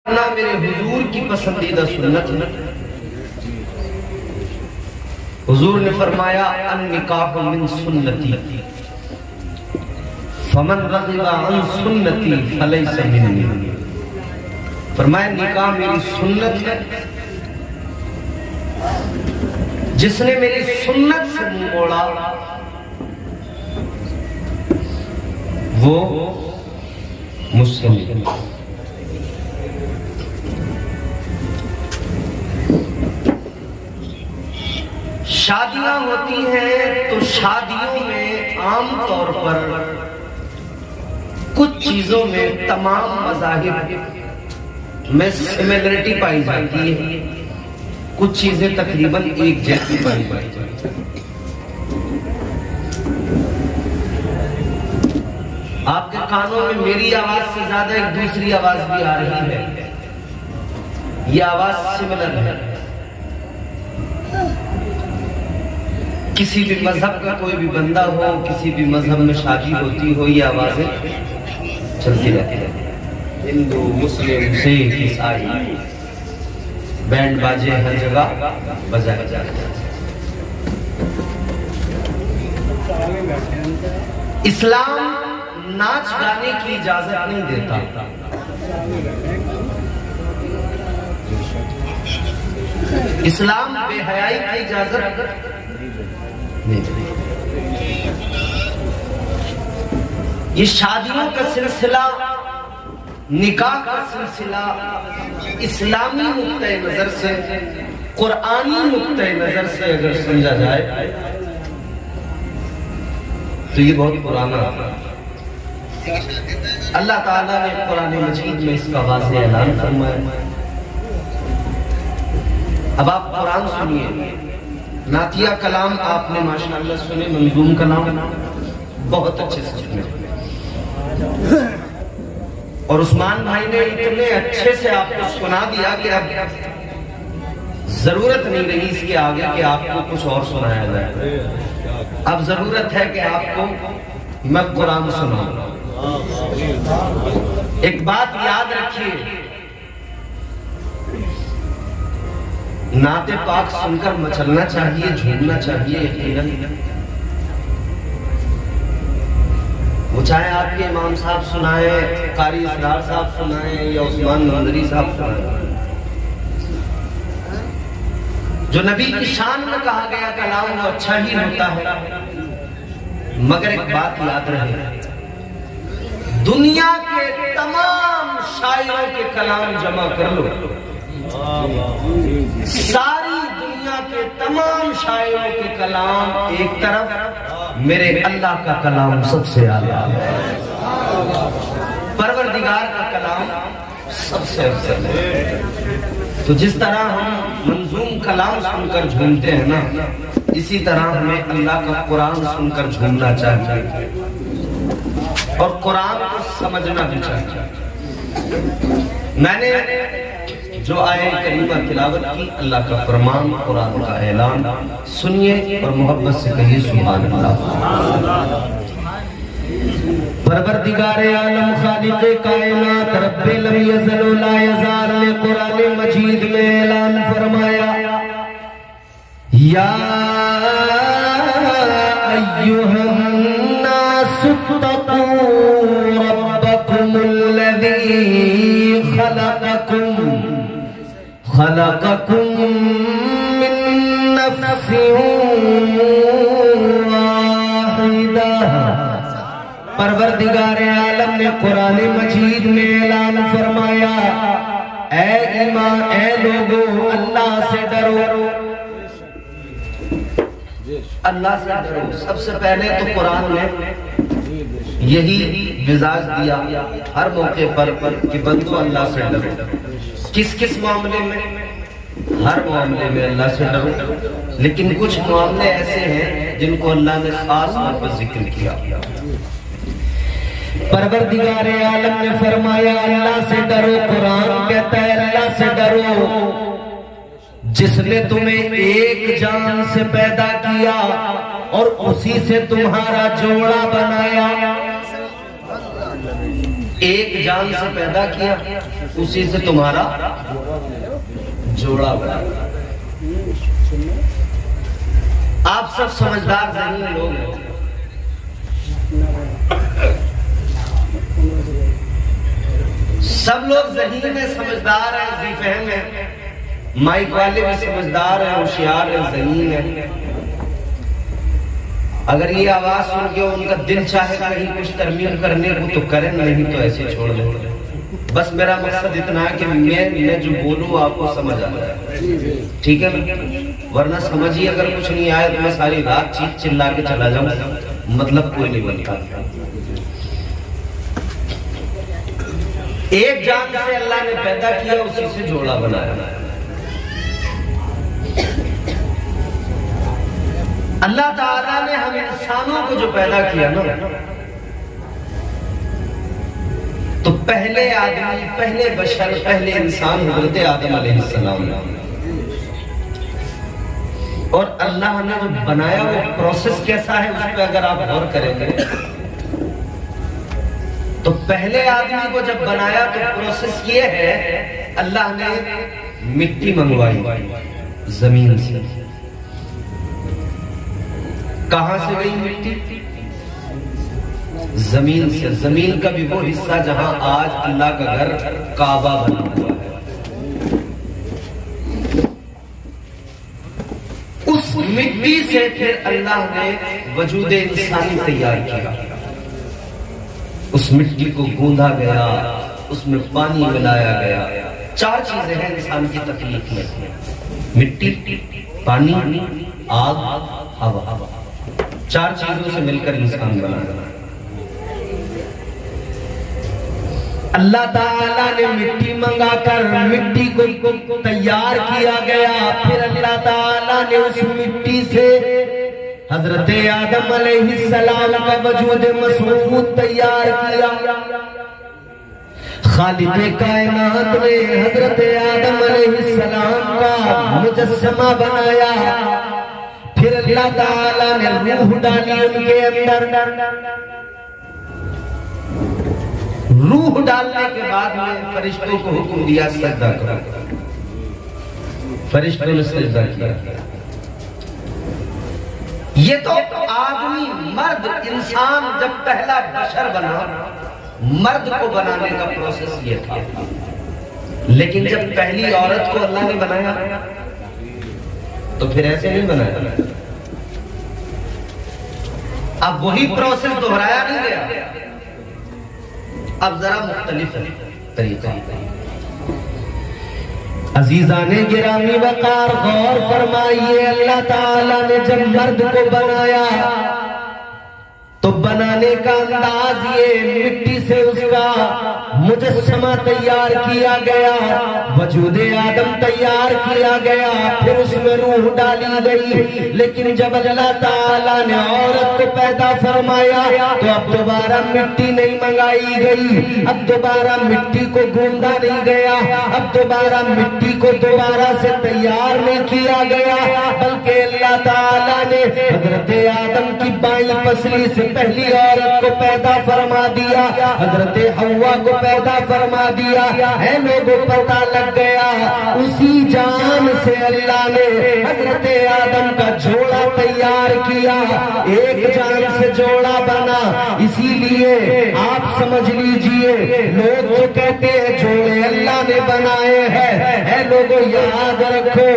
ना मेरे हुजूर की पसंदीदा सुन्नत है। हुजूर ने फरमाया अन-निकाह मिन सुन्नती फमन रग़िबा अन सुन्नती फलैसा मिन्नी। फरमाया निकाह मेरी सुन्नत है, जिसने मेरी सुन्नत से मुंह मोड़ा वो मुझसे नहीं। शादियां होती हैं तो शादियों में आमतौर पर कुछ चीजों में तमाम मज़ाहिब में सिमिलरिटी पाई जाती है, कुछ चीजें तकरीबन एक जैसी पाई जाती है। आपके कानों में मेरी आवाज से ज्यादा एक दूसरी आवाज भी आ रही है, यह आवाज सिमिलर है। किसी भी मजहब का कोई भी बंदा हो, किसी भी मजहब में शादी होती हो, ये आवाजें चलती रहती है। हिंदू, मुस्लिम, सिख, ईसाई, बैंड बाजे हर जगह बजाए जाते हैं। इस्लाम नाच गाने की इजाजत नहीं देता। इस्लाम बेहयाई की इजाजत नहीं। ये शादियों का सिलसिला, निकाह का सिलसिला इस्लामी नुक्ते नजर से, कुरानी नुक्ते नजर से अगर समझा जाए तो ये बहुत पुराना। अल्लाह ताला ने कुरान मजीद में इसका वाज़ेह ऐलान फरमाया। अब आप कुरान सुनिए, नातिया कलाम आपने माशाअल्लाह सुने, मंजूम कलाम बहुत अच्छे से सुने, और उस्मान भाई ने इतने अच्छे से आपको सुना दिया कि अब जरूरत नहीं रही इसके आगे कि आपको कुछ और सुनाया जाए। अब जरूरत है कि आपको मैं कुरान सुनाऊं। एक बात याद रखिए, नाते पाक सुनकर मचलना चाहिए, झूमना चाहिए यकीनन। वो चाहे आपके इमाम साहब सुनाए, कारी इसरार साहब सुनाए या उस्मान नंदरी साहब सुनाए। जो नबी की शान में कहा गया कलाम वो अच्छा ही होता है, मगर एक बात याद रहे, दुनिया के तमाम शायरों के कलाम जमा कर लो, सारी दुनिया के तमाम शायरों के कलाम एक तरफ, मेरे अल्लाह का कलाम सबसे आला है, परवरदिगार का कलाम सबसे अफजल है। तो जिस तरह हम मंजूम कलाम सुनकर झूमते हैं ना, इसी तरह हमें अल्लाह का कुरान सुनकर झूमना चाहिए और कुरान को समझना भी चाहिए। मैंने जो आये करीमा तिलावत की, अल्लाह का फरमान, कुरान का ऐलान, सुनिए और मोहब्बत से कहिए सुभान अल्लाह। परवरदिगारे आलम खालिक़े कायनात रब्बे लम यज़ल व ला यज़ाल ने कुरान मजीद में ऐलान फरमाया, या अय्युहन नास तक़ू रब्बकुमुल्लज़ी खलक़कुम मिन नफ्सिन वाहिदा। परवरदिगारे आलम ने कुरान मजीद में ऐलान फरमाया, ऐ ईमान, ऐ लोगों, अल्लाह से डरो, अल्लाह से डरो। सबसे पहले तो कुरान ने यही मिजाज दिया हर मौके पर कि बंदो अल्लाह से डरो। किस किस मामले में? हर मामले में अल्लाह से डरो, लेकिन कुछ मामले ऐसे हैं जिनको अल्लाह ने खास तौर पर जिक्र किया। परवरदिगारे आलम ने फरमाया अल्लाह से डरो। कुरान कहता है अल्लाह से डरो जिसने तुम्हें एक जान से पैदा किया और उसी से तुम्हारा जोड़ा बनाया। एक जान से पैदा किया, उसी से तुम्हारा जोड़ा बना। आप सब समझदार ज़हीन लोग हैं। सब लोग ज़हीन है, समझदार है, ज़ीफ़हम है। माइक वाले भी समझदार है, होशियार है, ज़हीन है। अगर ये आवाज सुन के उनका दिल चाहे कहीं कुछ तरमीम करने को तो करें, नहीं तो ऐसे छोड़ दें। बस मेरा मकसद इतना है कि मैं जो बोलूं आपको समझ आ जाए, ठीक है? वरना समझिए अगर कुछ नहीं आया तो मैं सारी रात चीख चिल्ला के चला जाऊं, मतलब कोई नहीं बनता। एक जान से अल्लाह ने पैदा किया, उसी से जोड़ा बनाया। अल्लाह ताला ने हम इंसानों को जो पैदा किया ना, तो पहले आदमी, पहले बशर, पहले इंसान हज़रत आदम अलैहिस्सलाम, और अल्लाह ने जो बनाया वो प्रोसेस कैसा है उस पर अगर आप गौर करेंगे तो पहले आदमी को जब बनाया तो प्रोसेस ये है, अल्लाह ने मिट्टी मंगवाई जमीन से। कहां से गई मिट्टी? जमीन से। जमीन का भी वो हिस्सा जहां आज अल्लाह का घर काबा बना हुआ है, उस मिट्टी से फिर अल्लाह ने वजूद इंसानी तैयार किया। उस मिट्टी को गूंधा गया, उसमें पानी मिलाया गया। 4 चीजें हैं इंसान की तकलीफ में: मिट्टी, पानी, आग, हवा। 4 चीजों से मिलकर इंसान बना। अल्लाह ताला ने मिट्टी मंगाकर मिट्टी को तैयार किया गया। फिर अल्लाह ताला ने उस मिट्टी से हजरत आदम अलैहिस्सलाम का वजूद मसऊद तैयार किया। खालिक़े कायनात ने हजरत आदम अलैहिस्सलाम का मुजस्समा बनाया। फिर अल्लाह ताला ने रूह डाली उनके अंदर। रूह डालने के बाद में फरिश्तों को हुक्म दिया सजदा करो। फरिश्तों ने सजदा किया। ये तो आदमी, मर्द, इंसान जब पहला बशर बना, मर्द को बनाने का प्रोसेस ये था। लेकिन जब पहली औरत को अल्लाह ने बनाया तो फिर ऐसे नहीं बनाया। अब वही प्रोसेस दोहराया नहीं गया, अब जरा मुख्तलिफ तरीका। अजीजाने गिरामी वकार गौर फरमाइए, अल्लाह ताला ने जब मर्द को बनाया तो बनाने का अंदाज ये, मिट्टी से उसका मुजस्समा तैयार किया गया, वजूद आदम तैयार किया गया, फिर उसमें रूह डाली गई। लेकिन जब अल्लाह ताला ने औरत को पैदा फरमाया तो अब दोबारा मिट्टी नहीं मंगाई गई, अब दोबारा मिट्टी को गूंदा नहीं गया, अब दोबारा मिट्टी को दोबारा से तैयार नहीं किया गया, बल्कि अल्लाह ताला ने हजरत आदम की बाईं पसली से पहली औरत को पैदा फरमा दिया, हजरत हव्वा को पैदा फरमा दिया। है लोगों पता लग गया, उसी जान से अल्लाह ने हजरत आदम का जोड़ा तैयार किया। एक जान से जोड़ा बना। इसीलिए आप समझ लीजिए, लोग जो कहते हैं जोड़े अल्लाह ने बनाए हैं, है लोगों याद रखो,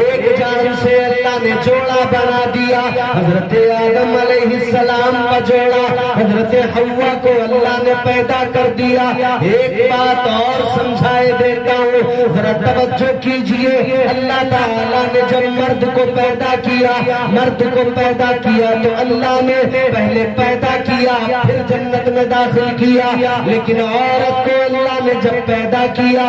एक जान से अल्लाह ने जोड़ा बना दिया। हजरत आदम अलैहिस्सलाम का जोड़ा हजरत हव्वा को अल्लाह ने पैदा कर दिया। एक बात और समझाए देता हूँ, जरा तवज्जो कीजिए। अल्लाह ताला ने जब मर्द को पैदा किया, मर्द को पैदा किया तो अल्लाह ने पहले पैदा किया, फिर जन्नत में दाखिल किया। लेकिन औरत को अल्लाह ने जब पैदा किया,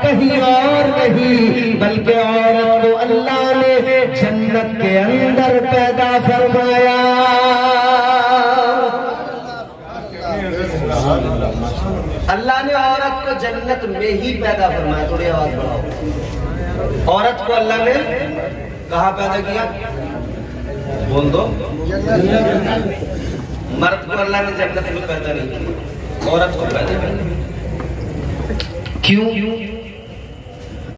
कहीं और नहीं बल्कि औरत को अल्लाह ने जन्नत के अंदर पैदा फरमाया। अल्लाह ने औरत को जन्नत में ही पैदा फरमाया। थोड़ी आवाज बढ़ाओ। औरत को अल्लाह ने कहाँ पैदा किया? बोल दो। मर्द को अल्लाह ने जन्नत में पैदा नहीं किया। औरत को पैदा करें। क्यों?